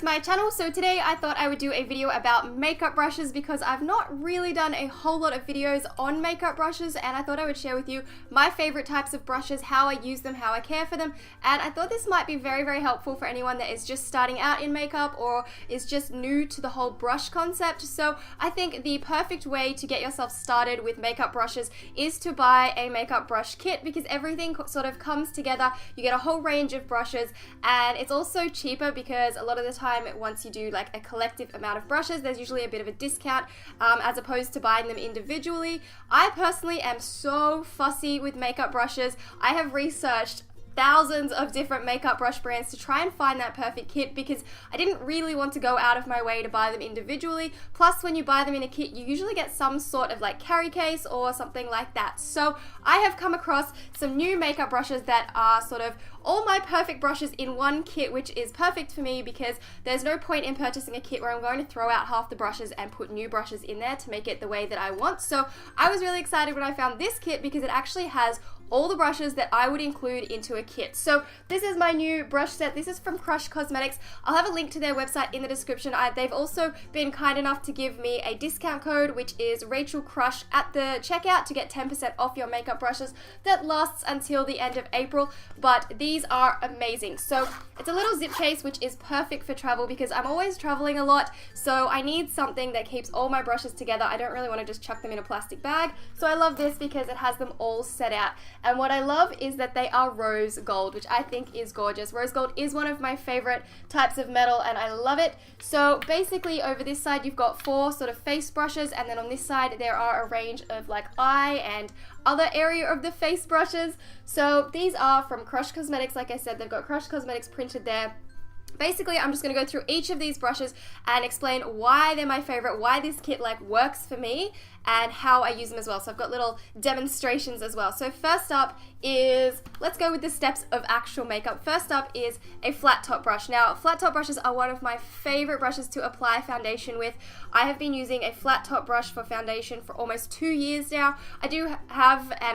to my channel. So today I thought I would do a video about makeup brushes because I've not really done a whole lot of videos on makeup brushes, and I thought I would share with you my favorite types of brushes, how I use them, how I care for them, and I thought this might be very, very helpful for anyone that is just starting out in makeup or is just new to the whole brush concept. So I think the perfect way to get yourself started with makeup brushes is to buy a makeup brush kit, because everything sort of comes together. You get a whole range of brushes, and it's also cheaper because a lot of the time once you do like a collective amount of brushes, there's usually a bit of a discount as opposed to buying them individually. I personally am so fussy with makeup brushes. I have researched thousands of different makeup brush brands to try and find that perfect kit because I didn't really want to go out of my way to buy them individually. Plus, when you buy them in a kit, you usually get some sort of like carry case or something like that. So I have come across some new makeup brushes that are sort of all my perfect brushes in one kit, which is perfect for me because there's no point in purchasing a kit where I'm going to throw out half the brushes and put new brushes in there to make it the way that I want. So I was really excited when I found this kit because it actually has all the brushes that I would include into a kit. So this is my new brush set. This is from Crush Cosmetics. I'll have a link to their website in the description. They've also been kind enough to give me a discount code, which is Rachel Crush at the checkout to get 10% off your makeup brushes. That lasts until the end of April, but these are amazing. So it's a little zip case, which is perfect for travel because I'm always traveling a lot, so I need something that keeps all my brushes together. I don't really want to just chuck them in a plastic bag, so I love this because it has them all set out. And what I love is that they are rose gold, which I think is gorgeous. Rose gold is one of my favorite types of metal and I love it. So basically over this side you've got 4 sort of face brushes, and then on this side there are a range of like eye and other area of the face brushes. So these are from Crush Cosmetics. Like I said, they've got Crush Cosmetics printed there. Basically, I'm just going to go through each of these brushes and explain why they're my favorite, why this kit like works for me, and how I use them as well. So I've got little demonstrations as well. So first up is, let's go with the steps of actual makeup. First up is a flat top brush. Now, flat top brushes are one of my favorite brushes to apply foundation with. I have been using a flat top brush for foundation for almost 2 years now. I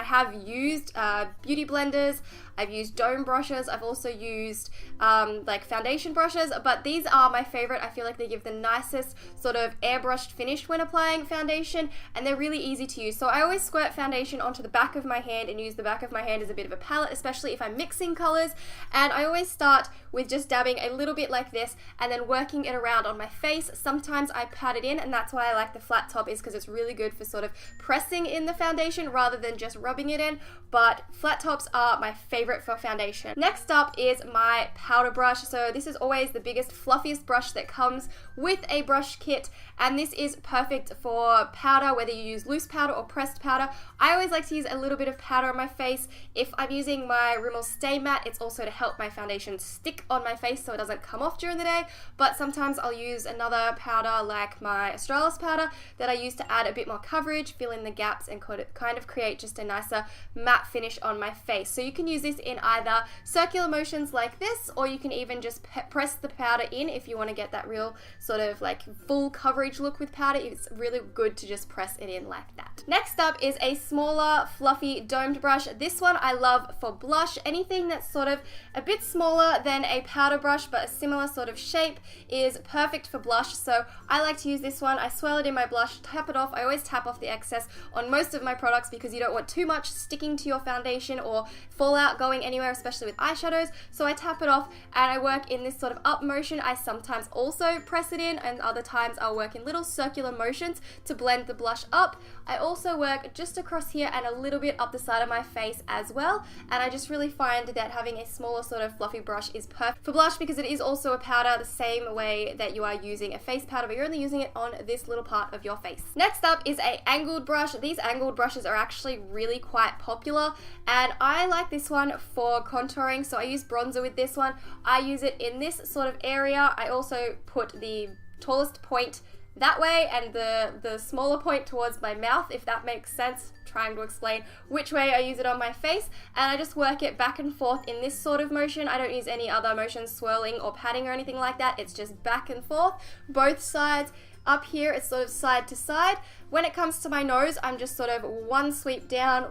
have used beauty blenders. I've used dome brushes. I've also used like foundation brushes, but these are my favorite. I feel like they give the nicest sort of airbrushed finish when applying foundation, and they're really easy to use. So I always squirt foundation onto the back of my hand and use the back of my hand as a bit of a palette, especially if I'm mixing colors. And I always start with just dabbing a little bit like this and then working it around on my face. Sometimes I pat it in, and that's why I like the flat top, is because it's really good for sort of pressing in the foundation rather than just rubbing it in. But flat tops are my favorite for foundation. Next up is my powder brush. So this is always the biggest, fluffiest brush that comes with a brush kit, and this is perfect for powder, whether you use loose powder or pressed powder. I always like to use a little bit of powder on my face. If I'm using my Rimmel Stay Matte, it's also to help my foundation stick on my face so it doesn't come off during the day, but sometimes I'll use another powder like my Australis powder that I use to add a bit more coverage, fill in the gaps, and kind of create just a nicer matte finish on my face. So you can use this in either circular motions like this, or you can even just press the powder in if you want to get that real sort of like full coverage look with powder. It's really good to just press it in like that. Next up is a smaller fluffy domed brush. This one I love for blush. Anything that's sort of a bit smaller than a powder brush but a similar sort of shape is perfect for blush. So I like to use this one. I swirl it in my blush, tap it off. I always tap off the excess on most of my products because you don't want too much sticking to your foundation or fallout going anywhere, especially with eyeshadows. So I tap it off and I work in this sort of up motion. I sometimes also press it in, and other times I'll work in little circular motions to blend the blush up. I also work just across here and a little bit up the side of my face as well, and I just really find that having a smaller sort of fluffy brush is perfect for blush because it is also a powder the same way that you are using a face powder, but you're only using it on this little part of your face. Next up is a angled brush. These angled brushes are actually really quite popular, and I like this one for contouring. So I use bronzer with this one. I use it in this sort of area. I also put the tallest point that way and the smaller point towards my mouth, if that makes sense. Trying to explain which way I use it on my face, and I just work it back and forth in this sort of motion. I don't use any other motions, swirling or patting or anything like that. It's just back and forth, both sides. Up here it's sort of side to side. When it comes to my nose, I'm just sort of one sweep down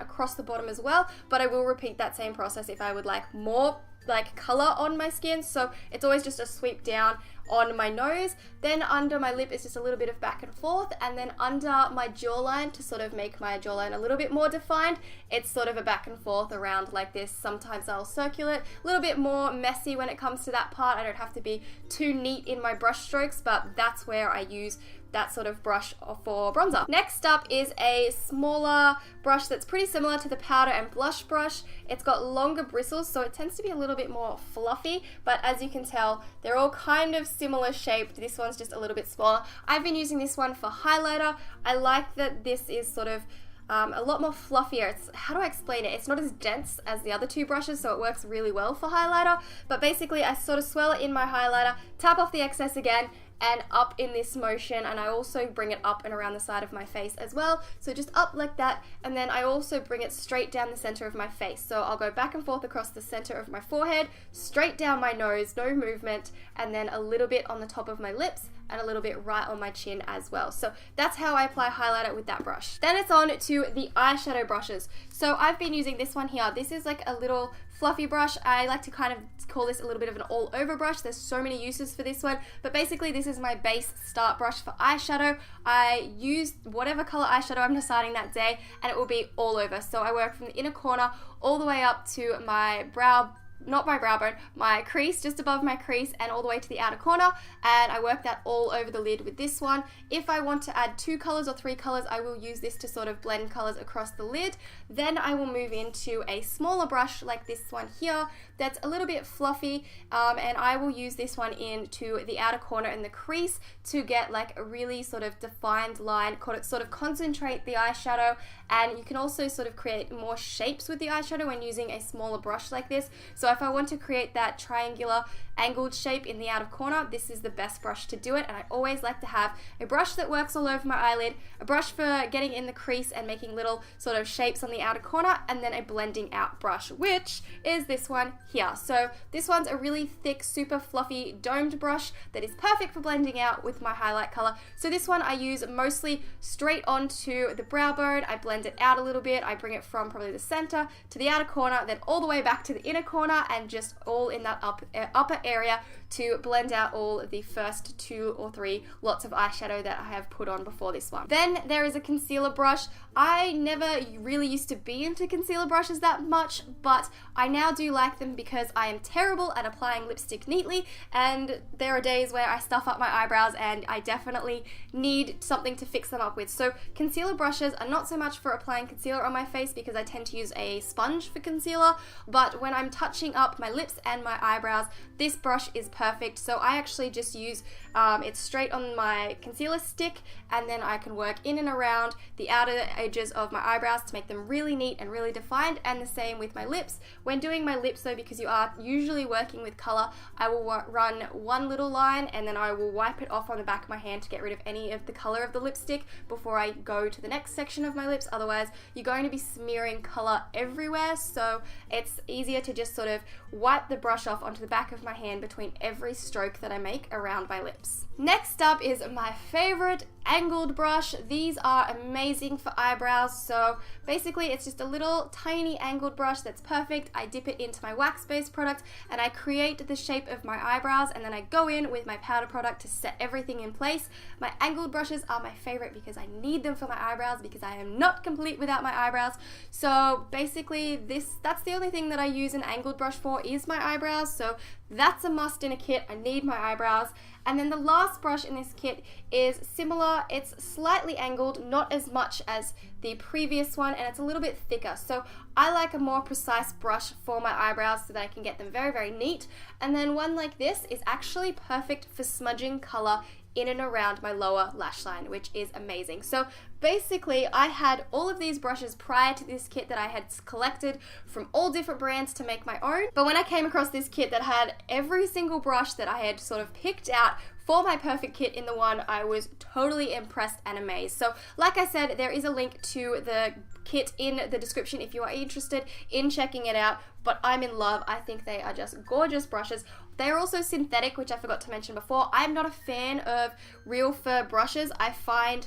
across the bottom as well, but I will repeat that same process if I would like more like color on my skin, so it's always just a sweep down on my nose. Then under my lip is just a little bit of back and forth, and then under my jawline, to sort of make my jawline a little bit more defined, it's sort of a back and forth around like this. Sometimes I'll circle it, a little bit more messy when it comes to that part. I don't have to be too neat in my brush strokes, but that's where I use that sort of brush for bronzer. Next up is a smaller brush that's pretty similar to the powder and blush brush. It's got longer bristles, so it tends to be a little bit more fluffy, but as you can tell, they're all kind of similar shaped. This one's just a little bit smaller. I've been using this one for highlighter. I like that this is sort of a lot more fluffier. It's, how do I explain it? It's not as dense as the other two brushes, so it works really well for highlighter, but basically I sort of swirl it in my highlighter, tap off the excess again, and up in this motion, and I also bring it up and around the side of my face as well, so just up like that, and then I also bring it straight down the center of my face. So I'll go back and forth across the center of my forehead, straight down my nose, no movement, and then a little bit on the top of my lips, and a little bit right on my chin as well. So that's how I apply highlighter with that brush. Then it's on to the eyeshadow brushes. So I've been using this one here. This is like a little fluffy brush. I like to kind of call this a little bit of an all over brush. There's so many uses for this one, but basically this is my base start brush for eyeshadow. I use whatever color eyeshadow I'm deciding that day, and it will be all over. So I work from the inner corner all the way up to my brow, not my brow bone, my crease, just above my crease, and all the way to the outer corner, and I work that all over the lid with this one. If I want to add 2 colors or 3 colors, I will use this to sort of blend colors across the lid. Then I will move into a smaller brush like this one here that's a little bit fluffy, and I will use this one into the outer corner and the crease to get like a really sort of defined line, sort of concentrate the eyeshadow, and you can also sort of create more shapes with the eyeshadow when using a smaller brush like this. So if I want to create that triangular angled shape in the outer corner, this is the best brush to do it, and I always like to have a brush that works all over my eyelid, a brush for getting in the crease and making little sort of shapes on the outer corner, and then a blending out brush, which is this one here. So this one's a really thick, super fluffy domed brush that is perfect for blending out with my highlight color. So this one I use mostly straight onto the brow bone. I blend it out a little bit. I bring it from probably the center to the outer corner, then all the way back to the inner corner, and just all in that upper area to blend out all of the first 2 or 3 lots of eyeshadow that I have put on before this one. Then there is a concealer brush. I never really used to be into concealer brushes that much, but I now do like them because I am terrible at applying lipstick neatly, and there are days where I stuff up my eyebrows and I definitely need something to fix them up with. So concealer brushes are not so much for applying concealer on my face because I tend to use a sponge for concealer, but when I'm touching up my lips and my eyebrows, this brush is perfect. So I actually just use it straight on my concealer stick, and then I can work in and around the outer edges of my eyebrows to make them really neat and really defined, and the same with my lips. When doing my lips though, because you are usually working with color, I will run one little line and then I will wipe it off on the back of my hand to get rid of any of the color of the lipstick before I go to the next section of my lips. Otherwise you're going to be smearing color everywhere, so it's easier to just sort of wipe the brush off onto the back of my hand between every stroke that I make around my lips. Next up is my favorite angled brush. These are amazing for eyebrows. So basically it's just a little tiny angled brush that's perfect. I dip it into my wax-based product and I create the shape of my eyebrows, and then I go in with my powder product to set everything in place. My angled brushes are my favorite because I need them for my eyebrows because I am not complete without my eyebrows. So basically that's the only thing that I use an angled brush for is my eyebrows. So that's a must in a kit. I need my eyebrows. And then the last brush in this kit is similar. It's slightly angled, not as much as the previous one, and it's a little bit thicker. So I like a more precise brush for my eyebrows so that I can get them very, very neat. And then one like this is actually perfect for smudging color in and around my lower lash line, which is amazing. So basically I had all of these brushes prior to this kit that I had collected from all different brands to make my own, but when I came across this kit that had every single brush that I had sort of picked out for my perfect kit in the one, I was totally impressed and amazed. So like I said, there is a link to the kit in the description if you are interested in checking it out, but I'm in love. I think they are just gorgeous brushes. They are also synthetic, which I forgot to mention before. I'm not a fan of real fur brushes. I find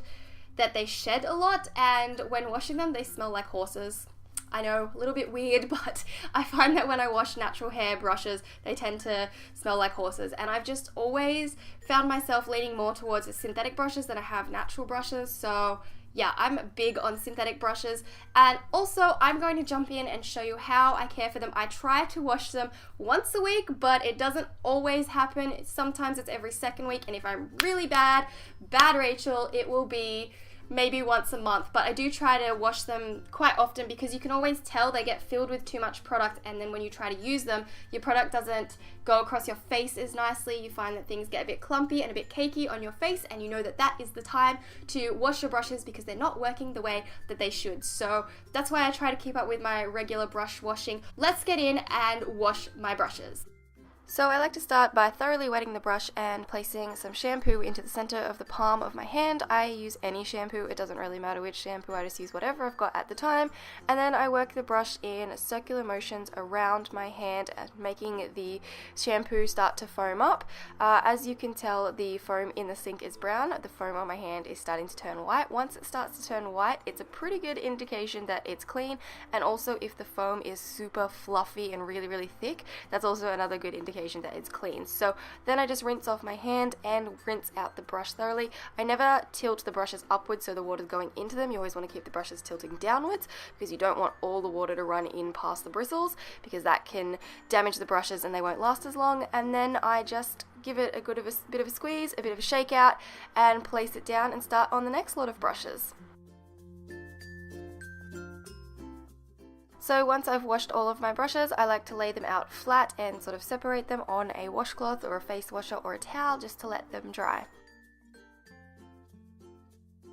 that they shed a lot, and when washing them they smell like horses. I know, a little bit weird, but I find that when I wash natural hair brushes, they tend to smell like horses, and I've just always found myself leaning more towards synthetic brushes than I have natural brushes. So yeah, I'm big on synthetic brushes. And also, I'm going to jump in and show you how I care for them. I try to wash them once a week, but it doesn't always happen. Sometimes it's every second week, and if I'm really bad Rachel, it will be maybe once a month, but I do try to wash them quite often because you can always tell they get filled with too much product, and then when you try to use them, your product doesn't go across your face as nicely. You find that things get a bit clumpy and a bit cakey on your face, and you know that that is the time to wash your brushes because they're not working the way that they should. So that's why I try to keep up with my regular brush washing. Let's get in and wash my brushes. So I like to start by thoroughly wetting the brush and placing some shampoo into the center of the palm of my hand. I use any shampoo, it doesn't really matter which shampoo, I just use whatever I've got at the time. And then I work the brush in circular motions around my hand, making the shampoo start to foam up. As you can tell, the foam in the sink is brown, the foam on my hand is starting to turn white. Once it starts to turn white, it's a pretty good indication that it's clean, and also if the foam is super fluffy and really, really thick, that's also another good indication that it's clean. So then I just rinse off my hand and rinse out the brush thoroughly. I never tilt the brushes upwards so the water's going into them. You always want to keep the brushes tilting downwards because you don't want all the water to run in past the bristles, because that can damage the brushes and they won't last as long. And then I just give it a bit of a squeeze, a bit of a shake out, and place it down and start on the next lot of brushes. So once I've washed all of my brushes, I like to lay them out flat and sort of separate them on a washcloth or a face washer or a towel just to let them dry.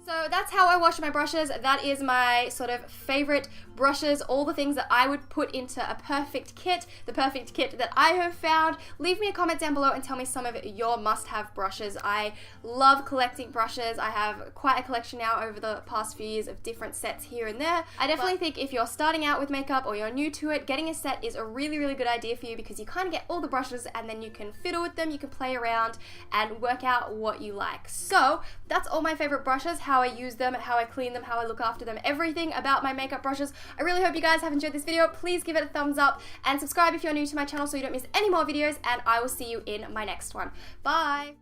So that's how I wash my brushes. That is my sort of favorite brushes, all the things that I would put into a perfect kit, the perfect kit that I have found. Leave me a comment down below and tell me some of your must-have brushes. I love collecting brushes. I have quite a collection now over the past few years of different sets here and there. I definitely think if you're starting out with makeup or you're new to it, getting a set is a really, really good idea for you because you kind of get all the brushes and then you can fiddle with them, you can play around and work out what you like. So that's all my favorite brushes, how I use them, how I clean them, how I look after them, everything about my makeup brushes. I really hope you guys have enjoyed this video. Please give it a thumbs up and subscribe if you're new to my channel so you don't miss any more videos, and I will see you in my next one. Bye!